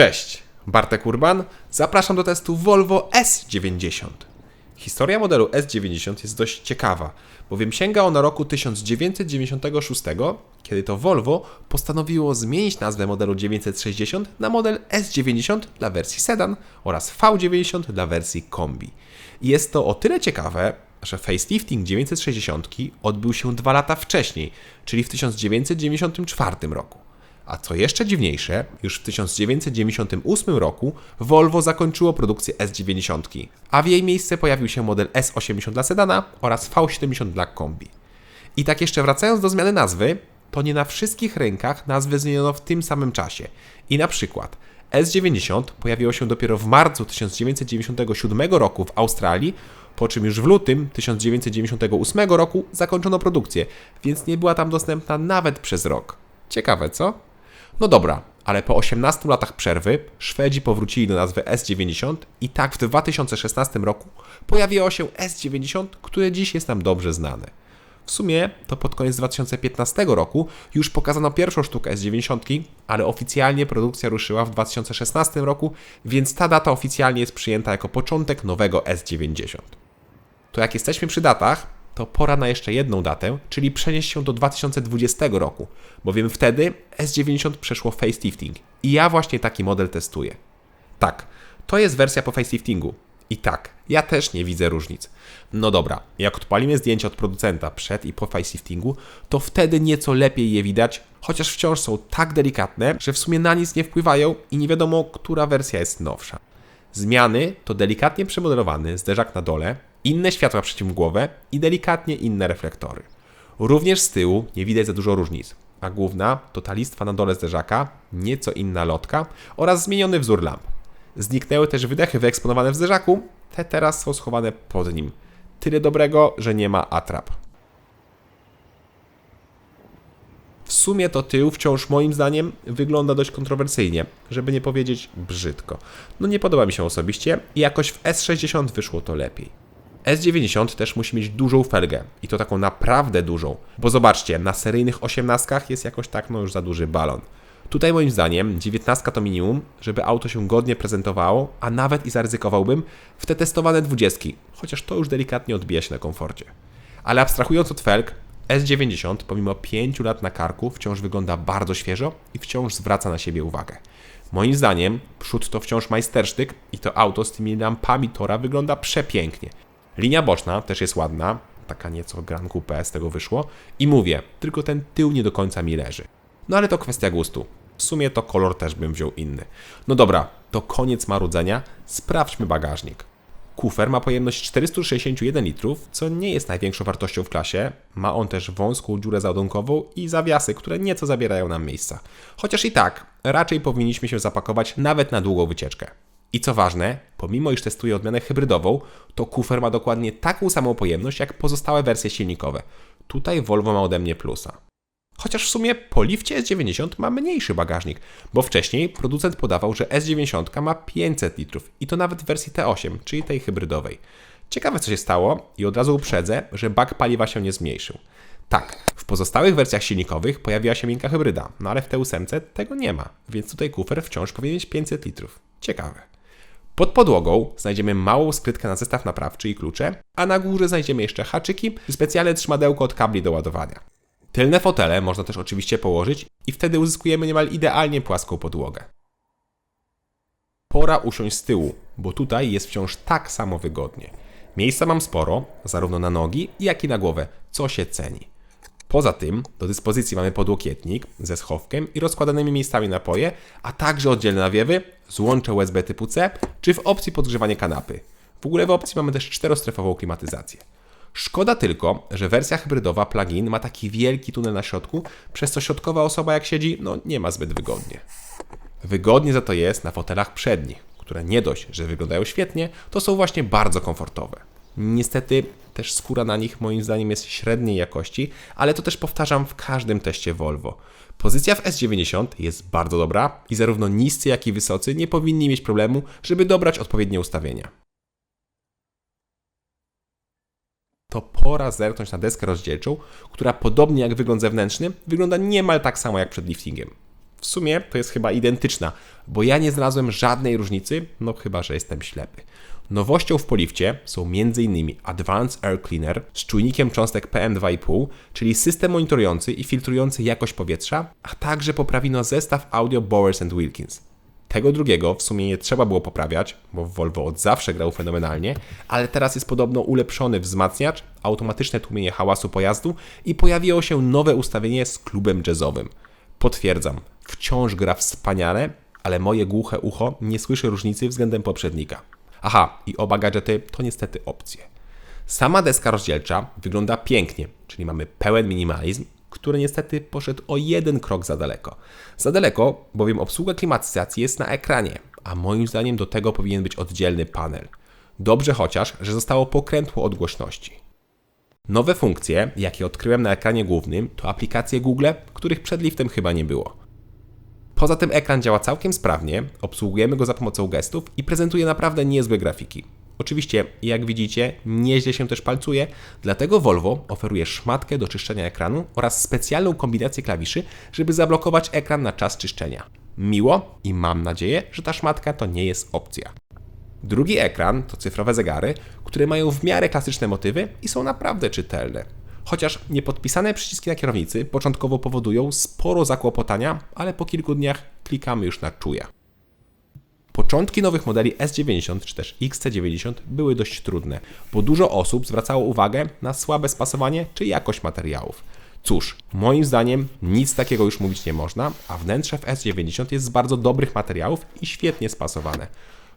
Cześć, Bartek Urban. Zapraszam do testu Volvo S90. Historia modelu S90 jest dość ciekawa, bowiem sięga ona roku 1996, kiedy to Volvo postanowiło zmienić nazwę modelu 960 na model S90 dla wersji sedan oraz V90 dla wersji kombi. I jest to o tyle ciekawe, że facelifting 960 odbył się 2 lata wcześniej, czyli w 1994 roku. A co jeszcze dziwniejsze, już w 1998 roku Volvo zakończyło produkcję S90, a w jej miejsce pojawił się model S80 dla sedana oraz V70 dla kombi. I tak jeszcze wracając do zmiany nazwy, to nie na wszystkich rynkach nazwy zmieniono w tym samym czasie. I na przykład S90 pojawiło się dopiero w marcu 1997 roku w Australii, po czym już w lutym 1998 roku zakończono produkcję, więc nie była tam dostępna nawet przez rok. Ciekawe, co? No dobra, ale po 18 latach przerwy Szwedzi powrócili do nazwy S90 i tak w 2016 roku pojawiło się S90, które dziś jest nam dobrze znane. W sumie to pod koniec 2015 roku już pokazano pierwszą sztukę S90, ale oficjalnie produkcja ruszyła w 2016 roku, więc ta data oficjalnie jest przyjęta jako początek nowego S90. To jak jesteśmy przy datach, to pora na jeszcze jedną datę, czyli przenieść się do 2020 roku, bowiem wtedy S90 przeszło facelifting i ja właśnie taki model testuję. Tak, to jest wersja po faceliftingu. I tak, ja też nie widzę różnic. No dobra, jak odpalimy zdjęcia od producenta przed i po faceliftingu, to wtedy nieco lepiej je widać, chociaż wciąż są tak delikatne, że w sumie na nic nie wpływają i nie wiadomo, która wersja jest nowsza. Zmiany to delikatnie przemodelowany zderzak na dole, inne światła przeciwmgłowe i delikatnie inne reflektory. Również z tyłu nie widać za dużo różnic, a główna to ta listwa na dole zderzaka, nieco inna lotka oraz zmieniony wzór lamp. Zniknęły też wydechy wyeksponowane w zderzaku, te teraz są schowane pod nim. Tyle dobrego, że nie ma atrap. W sumie to tył wciąż moim zdaniem wygląda dość kontrowersyjnie, żeby nie powiedzieć brzydko. No nie podoba mi się osobiście i jakoś w S60 wyszło to lepiej. S90 też musi mieć dużą felgę i to taką naprawdę dużą, bo zobaczcie, na seryjnych 18 jest jakoś tak już za duży balon. Tutaj moim zdaniem 19 to minimum, żeby auto się godnie prezentowało, a nawet i zaryzykowałbym w te testowane 20, chociaż to już delikatnie odbija się na komforcie. Ale abstrahując od felg, S90 pomimo 5 lat na karku wciąż wygląda bardzo świeżo i wciąż zwraca na siebie uwagę. Moim zdaniem przód to wciąż majstersztyk i to auto z tymi lampami tora wygląda przepięknie. Linia boczna też jest ładna, taka nieco Gran Coupe z tego wyszło i mówię, tylko ten tył nie do końca mi leży. No ale to kwestia gustu. W sumie to kolor też bym wziął inny. No dobra, to koniec marudzenia, sprawdźmy bagażnik. Kufer ma pojemność 461 litrów, co nie jest największą wartością w klasie. Ma on też wąską dziurę załadunkową i zawiasy, które nieco zabierają nam miejsca. Chociaż i tak, raczej powinniśmy się zapakować nawet na długą wycieczkę. I co ważne, pomimo iż testuję odmianę hybrydową, to kufer ma dokładnie taką samą pojemność jak pozostałe wersje silnikowe. Tutaj Volvo ma ode mnie plusa. Chociaż w sumie po lifcie S90 ma mniejszy bagażnik, bo wcześniej producent podawał, że S90 ma 500 litrów i to nawet w wersji T8, czyli tej hybrydowej. Ciekawe co się stało i od razu uprzedzę, że bak paliwa się nie zmniejszył. Tak, w pozostałych wersjach silnikowych pojawiła się miękka hybryda, no ale w T8 tego nie ma, więc tutaj kufer wciąż powinien mieć 500 litrów. Ciekawe. Pod podłogą znajdziemy małą skrytkę na zestaw naprawczy i klucze, a na górze znajdziemy jeszcze haczyki i specjalne trzymadełko od kabli do ładowania. Tylne fotele można też oczywiście położyć i wtedy uzyskujemy niemal idealnie płaską podłogę. Pora usiąść z tyłu, bo tutaj jest wciąż tak samo wygodnie. Miejsca mam sporo, zarówno na nogi, jak i na głowę, co się ceni. Poza tym do dyspozycji mamy podłokietnik ze schowkiem i rozkładanymi miejscami napoje, a także oddzielne nawiewy, złącze USB typu C, czy w opcji podgrzewanie kanapy. W ogóle w opcji mamy też 4-strefową klimatyzację. Szkoda tylko, że wersja hybrydowa plug-in ma taki wielki tunel na środku, przez co środkowa osoba jak siedzi, nie ma zbyt wygodnie. Wygodnie za to jest na fotelach przednich, które nie dość, że wyglądają świetnie, to są właśnie bardzo komfortowe. Niestety też skóra na nich moim zdaniem jest średniej jakości, ale to też powtarzam w każdym teście Volvo. Pozycja w S90 jest bardzo dobra i zarówno niscy jak i wysocy nie powinni mieć problemu, żeby dobrać odpowiednie ustawienia. To pora zerknąć na deskę rozdzielczą, która podobnie jak wygląd zewnętrzny, wygląda niemal tak samo jak przed liftingiem. W sumie to jest chyba identyczna, bo ja nie znalazłem żadnej różnicy, no chyba że jestem ślepy. Nowością w Polifcie są m.in. Advanced Air Cleaner z czujnikiem cząstek PM2,5, czyli system monitorujący i filtrujący jakość powietrza, a także poprawino zestaw audio Bowers Wilkins. Tego drugiego w sumie nie trzeba było poprawiać, bo Volvo od zawsze grał fenomenalnie, ale teraz jest podobno ulepszony wzmacniacz, automatyczne tłumienie hałasu pojazdu i pojawiło się nowe ustawienie z klubem jazzowym. Potwierdzam, wciąż gra wspaniale, ale moje głuche ucho nie słyszy różnicy względem poprzednika. Aha, i oba gadżety to niestety opcje. Sama deska rozdzielcza wygląda pięknie, czyli mamy pełen minimalizm, który niestety poszedł o jeden krok za daleko. Za daleko, bowiem obsługa klimatyzacji jest na ekranie, a moim zdaniem do tego powinien być oddzielny panel. Dobrze chociaż, że zostało pokrętło od głośności. Nowe funkcje, jakie odkryłem na ekranie głównym, to aplikacje Google, których przed liftem chyba nie było. Poza tym ekran działa całkiem sprawnie, obsługujemy go za pomocą gestów i prezentuje naprawdę niezłe grafiki. Oczywiście, jak widzicie, nieźle się też palcuje, dlatego Volvo oferuje szmatkę do czyszczenia ekranu oraz specjalną kombinację klawiszy, żeby zablokować ekran na czas czyszczenia. Miło i mam nadzieję, że ta szmatka to nie jest opcja. Drugi ekran to cyfrowe zegary, które mają w miarę klasyczne motywy i są naprawdę czytelne. Chociaż niepodpisane przyciski na kierownicy początkowo powodują sporo zakłopotania, ale po kilku dniach klikamy już na czuje. Początki nowych modeli S90 czy też XC90 były dość trudne, bo dużo osób zwracało uwagę na słabe spasowanie czy jakość materiałów. Cóż, moim zdaniem nic takiego już mówić nie można, a wnętrze w S90 jest z bardzo dobrych materiałów i świetnie spasowane.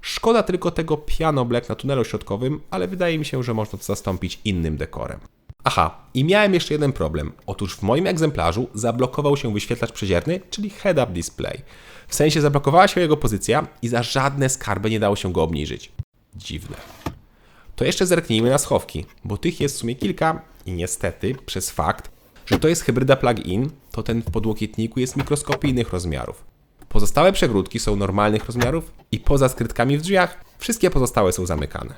Szkoda tylko tego piano black na tunelu środkowym, ale wydaje mi się, że można to zastąpić innym dekorem. Aha, i miałem jeszcze jeden problem. Otóż w moim egzemplarzu zablokował się wyświetlacz przezierny, czyli head-up display. W sensie zablokowała się jego pozycja i za żadne skarby nie dało się go obniżyć. Dziwne. To jeszcze zerknijmy na schowki, bo tych jest w sumie kilka i niestety przez fakt, że to jest hybryda plug-in, to ten w podłokietniku jest mikroskopijnych rozmiarów. Pozostałe przegródki są normalnych rozmiarów i poza skrytkami w drzwiach wszystkie pozostałe są zamykane.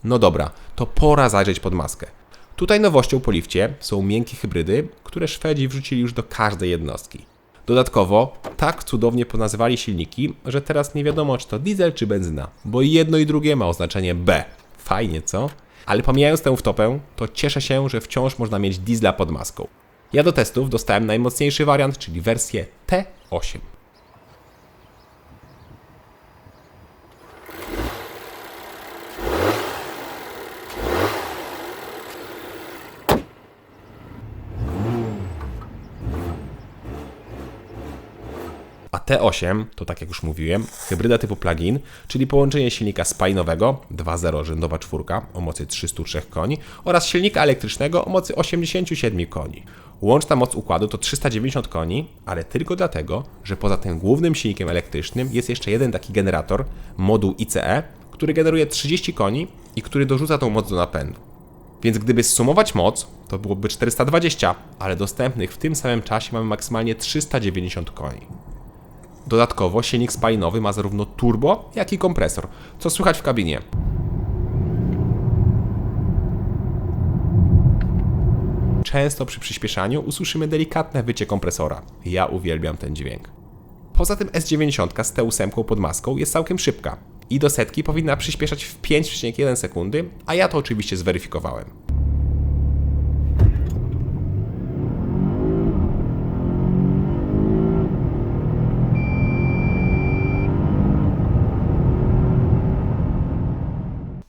No dobra, to pora zajrzeć pod maskę. Tutaj nowością po lifcie są miękkie hybrydy, które Szwedzi wrzucili już do każdej jednostki. Dodatkowo tak cudownie ponazywali silniki, że teraz nie wiadomo, czy to diesel czy benzyna, bo jedno i drugie ma oznaczenie B. Fajnie, co? Ale pomijając tę wtopę, to cieszę się, że wciąż można mieć diesla pod maską. Ja do testów dostałem najmocniejszy wariant, czyli wersję T8. A T8 to, tak jak już mówiłem, hybryda typu plug-in, czyli połączenie silnika spalinowego 2.0 rzędowa czwórka o mocy 303 koni oraz silnika elektrycznego o mocy 87 koni. Łączna moc układu to 390 koni, ale tylko dlatego, że poza tym głównym silnikiem elektrycznym jest jeszcze jeden taki generator, moduł ICE, który generuje 30 koni i który dorzuca tą moc do napędu. Więc gdyby zsumować moc, to byłoby 420, ale dostępnych w tym samym czasie mamy maksymalnie 390 koni. Dodatkowo silnik spalinowy ma zarówno turbo, jak i kompresor, co słychać w kabinie. Często przy przyspieszaniu usłyszymy delikatne wycie kompresora. Ja uwielbiam ten dźwięk. Poza tym S90 z T8 pod maską jest całkiem szybka i do setki powinna przyspieszać w 5,1 sekundy, a ja to oczywiście zweryfikowałem.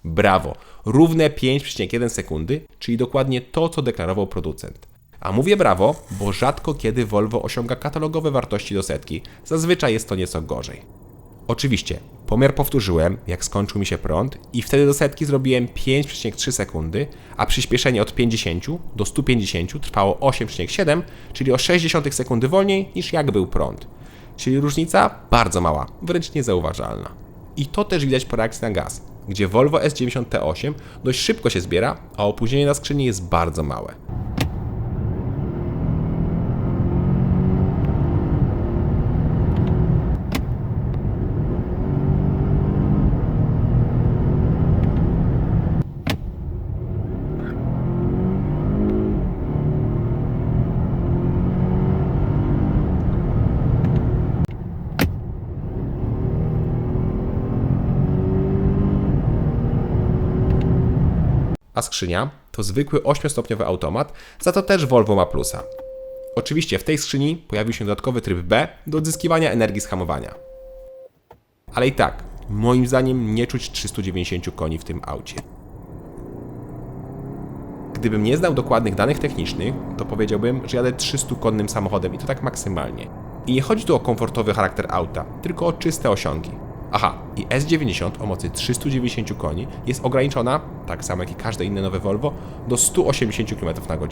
Brawo! Równe 5,1 sekundy, czyli dokładnie to, co deklarował producent. A mówię brawo, bo rzadko kiedy Volvo osiąga katalogowe wartości do setki. Zazwyczaj jest to nieco gorzej. Oczywiście, pomiar powtórzyłem, jak skończył mi się prąd i wtedy do setki zrobiłem 5,3 sekundy, a przyspieszenie od 50 do 150 trwało 8,7, czyli o 0,6 sekundy wolniej niż jak był prąd. Czyli różnica bardzo mała, wręcz niezauważalna. I to też widać po reakcji na gaz, gdzie Volvo S90 T8 dość szybko się zbiera, a opóźnienie na skrzyni jest bardzo małe. a skrzynia to zwykły 8-stopniowy automat, za to też Volvo ma plusa. Oczywiście w tej skrzyni pojawił się dodatkowy tryb B do odzyskiwania energii z hamowania. Ale i tak, moim zdaniem nie czuć 390 koni w tym aucie. Gdybym nie znał dokładnych danych technicznych, to powiedziałbym, że jadę 300-konnym samochodem i to tak maksymalnie. I nie chodzi tu o komfortowy charakter auta, tylko o czyste osiągi. Aha, i S90 o mocy 390 koni jest ograniczona, tak samo jak i każde inne nowe Volvo, do 180 km/h.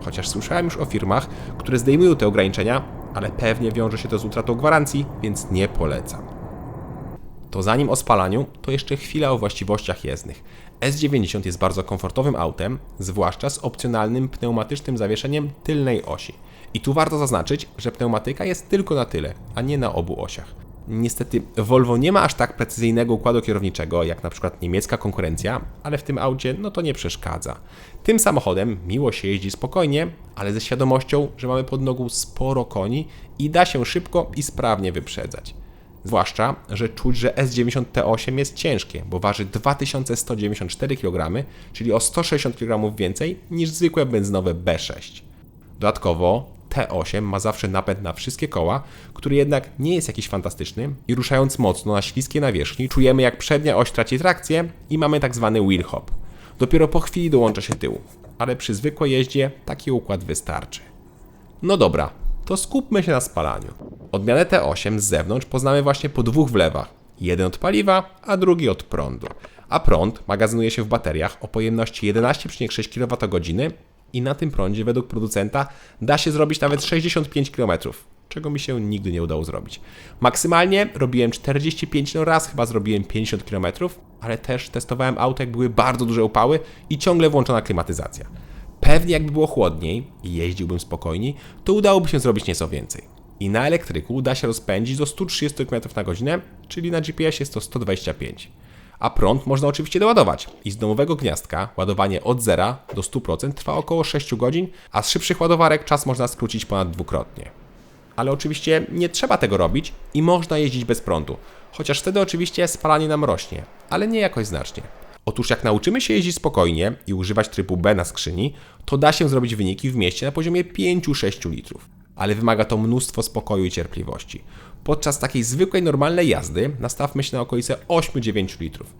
Chociaż słyszałem już o firmach, które zdejmują te ograniczenia, ale pewnie wiąże się to z utratą gwarancji, więc nie polecam. To zanim o spalaniu, to jeszcze chwila o właściwościach jezdnych. S90 jest bardzo komfortowym autem, zwłaszcza z opcjonalnym pneumatycznym zawieszeniem tylnej osi. I tu warto zaznaczyć, że pneumatyka jest tylko na tyle, a nie na obu osiach. Niestety Volvo nie ma aż tak precyzyjnego układu kierowniczego jak na przykład niemiecka konkurencja, ale w tym aucie to nie przeszkadza. Tym samochodem miło się jeździ spokojnie, ale ze świadomością, że mamy pod nogą sporo koni i da się szybko i sprawnie wyprzedzać. Zwłaszcza, że czuć, że S90 T8 jest ciężkie, bo waży 2194 kg, czyli o 160 kg więcej niż zwykłe benzynowe B6. Dodatkowo T8 ma zawsze napęd na wszystkie koła, który jednak nie jest jakiś fantastyczny i ruszając mocno na śliskiej nawierzchni czujemy, jak przednia oś traci trakcję i mamy tak zwany wheel hop. Dopiero po chwili dołącza się tył, ale przy zwykłej jeździe taki układ wystarczy. No dobra, to skupmy się na spalaniu. Odmianę T8 z zewnątrz poznamy właśnie po dwóch wlewach. Jeden od paliwa, a drugi od prądu. A prąd magazynuje się w bateriach o pojemności 11,6 kWh i na tym prądzie według producenta da się zrobić nawet 65 km, czego mi się nigdy nie udało zrobić. Maksymalnie robiłem 45, raz chyba zrobiłem 50 km, ale też testowałem auto, jak były bardzo duże upały i ciągle włączona klimatyzacja. Pewnie jakby było chłodniej i jeździłbym spokojniej, to udałoby się zrobić nieco więcej. I na elektryku da się rozpędzić do 130 km/h, czyli na GPS jest to 125. A prąd można oczywiście doładować i z domowego gniazdka ładowanie od 0 do 100% trwa około 6 godzin, a z szybszych ładowarek czas można skrócić ponad dwukrotnie. Ale oczywiście nie trzeba tego robić i można jeździć bez prądu, chociaż wtedy oczywiście spalanie nam rośnie, ale nie jakoś znacznie. Otóż jak nauczymy się jeździć spokojnie i używać trybu B na skrzyni, to da się zrobić wyniki w mieście na poziomie 5-6 litrów. Ale wymaga to mnóstwo spokoju i cierpliwości. Podczas takiej zwykłej, normalnej jazdy nastawmy się na okolice 8-9 litrów.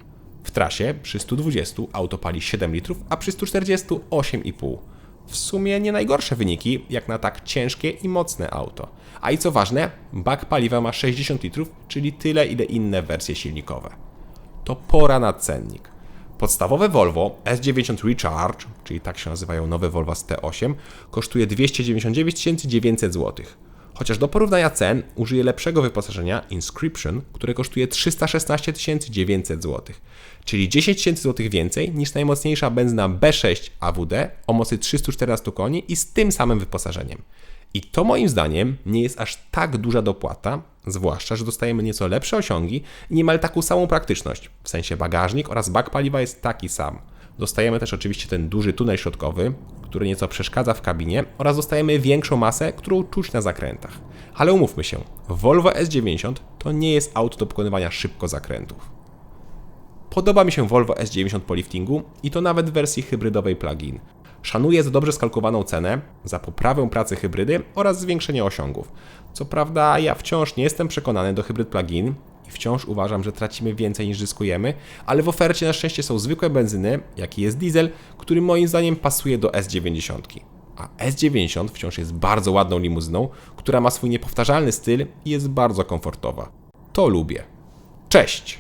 W trasie przy 120 auto pali 7 litrów, a przy 140 8,5. W sumie nie najgorsze wyniki jak na tak ciężkie i mocne auto. A i co ważne, bak paliwa ma 60 litrów, czyli tyle ile inne wersje silnikowe. To pora na cennik. Podstawowe Volvo S90 Recharge, czyli tak się nazywają nowe Volvo z T8, kosztuje 299 900 zł. Chociaż do porównania cen użyję lepszego wyposażenia Inscription, które kosztuje 316 900 zł, czyli 10 000 zł więcej niż najmocniejsza benzyna B6 AWD o mocy 314 koni i z tym samym wyposażeniem. I to moim zdaniem nie jest aż tak duża dopłata, zwłaszcza, że dostajemy nieco lepsze osiągi i niemal taką samą praktyczność. W sensie bagażnik oraz bak paliwa jest taki sam. Dostajemy też oczywiście ten duży tunel środkowy, który nieco przeszkadza w kabinie oraz dostajemy większą masę, którą czuć na zakrętach. Ale umówmy się, Volvo S90 to nie jest auto do pokonywania szybko zakrętów. Podoba mi się Volvo S90 po liftingu i to nawet w wersji hybrydowej plug-in. Szanuję za dobrze skalkulowaną cenę, za poprawę pracy hybrydy oraz zwiększenie osiągów. Co prawda ja wciąż nie jestem przekonany do hybryd plug-in i wciąż uważam, że tracimy więcej niż zyskujemy, ale w ofercie na szczęście są zwykłe benzyny, jaki jest diesel, który moim zdaniem pasuje do S90. A S90 wciąż jest bardzo ładną limuzyną, która ma swój niepowtarzalny styl i jest bardzo komfortowa. To lubię. Cześć!